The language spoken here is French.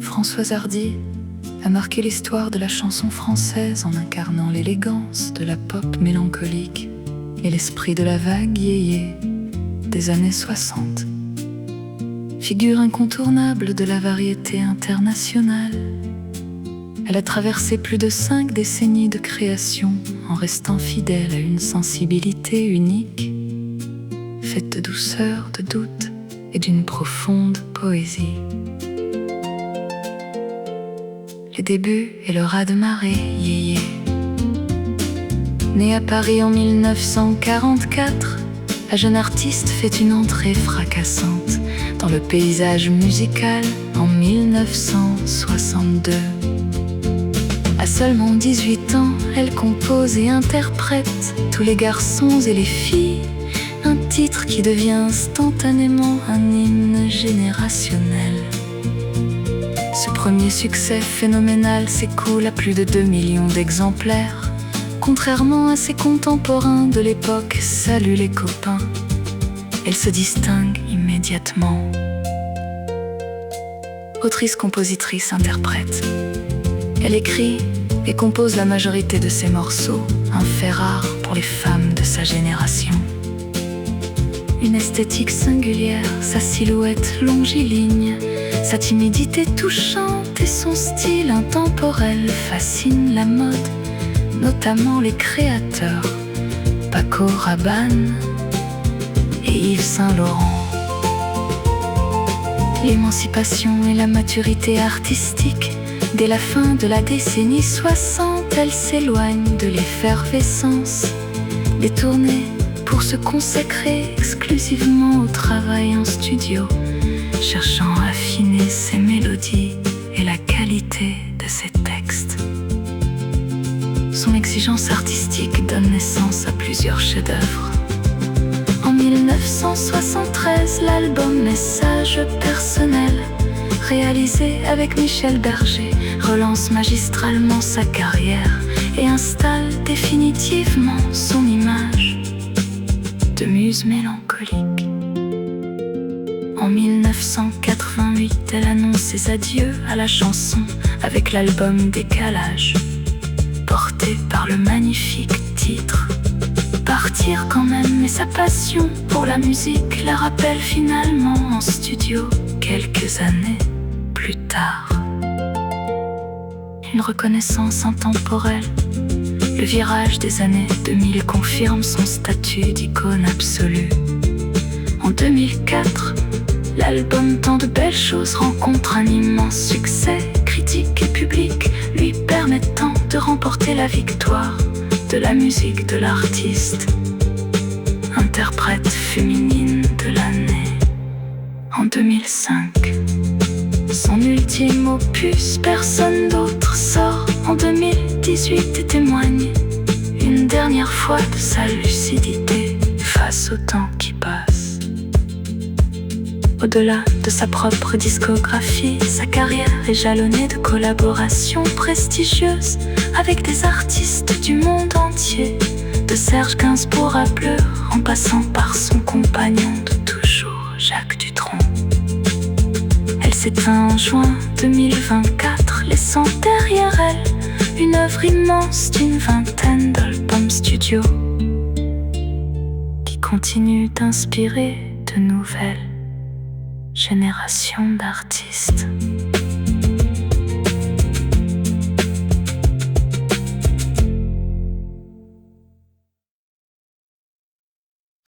Françoise Hardy a marqué l'histoire de la chanson française en incarnant l'élégance de la pop mélancolique et l'esprit de la vague yéyé des années 60. Figure incontournable de la variété internationale, elle a traversé plus de 5 décennies de création en restant fidèle à une sensibilité unique, faite de douceur, de doute et d'une profonde poésie. Les débuts et le raz-de-marée yéyé. Née à Paris en 1944, la jeune artiste fait une entrée fracassante dans le paysage musical en 1962. À seulement 18 ans, elle compose et interprète Tous les garçons et les filles, un titre qui devient instantanément un hymne générationnel. Ce premier succès phénoménal s'écoule à plus de 2 millions d'exemplaires. Contrairement à ses contemporains de l'époque, Salut les copains, elle se distingue immédiatement. Autrice, compositrice, interprète, elle écrit et compose la majorité de ses morceaux, un fait rare pour les femmes de sa génération. Une esthétique singulière, sa silhouette longiligne, sa timidité touchante et son style intemporel fascinent la mode, notamment les créateurs Paco Rabanne et Yves Saint Laurent. L'émancipation et la maturité artistique. Dès la fin de la décennie 60, elle s'éloigne de l'effervescence des tournées pour se consacrer exclusivement au travail en studio, cherchant à affiner ses mélodies et la qualité de ses textes. Son exigence artistique donne naissance à plusieurs chefs-d'œuvre. En 1973, l'album Message personnel, réalisé avec Michel Berger, relance magistralement sa carrière et installe définitivement son image de muse mélancolique. En 1988, elle annonce ses adieux à la chanson avec l'album Décalage, porté par le magnifique titre Partir quand même, mais sa passion pour la musique la rappelle finalement en studio quelques années plus tard. Une reconnaissance intemporelle, le virage des années 2000 confirme son statut d'icône absolue. En 2004, l'album Tant de belles choses rencontre un immense succès critique et public, lui permettant de remporter la victoire de la musique de l'artiste, interprète féminine de l'année. En 2005, son ultime opus Personne d'autre sort en 2018 et témoigne une dernière fois de sa lucidité face au temps qui passe. Au-delà de sa propre discographie, sa carrière est jalonnée de collaborations prestigieuses avec des artistes du monde entier, de Serge Gainsbourg à Blur, en passant par son compagnon de toujours, Jacques Dutronc. Elle s'éteint en juin 2024, laissant derrière elle une œuvre immense d'une vingtaine d'albums studio qui continue d'inspirer de nouvelles générations d'artistes.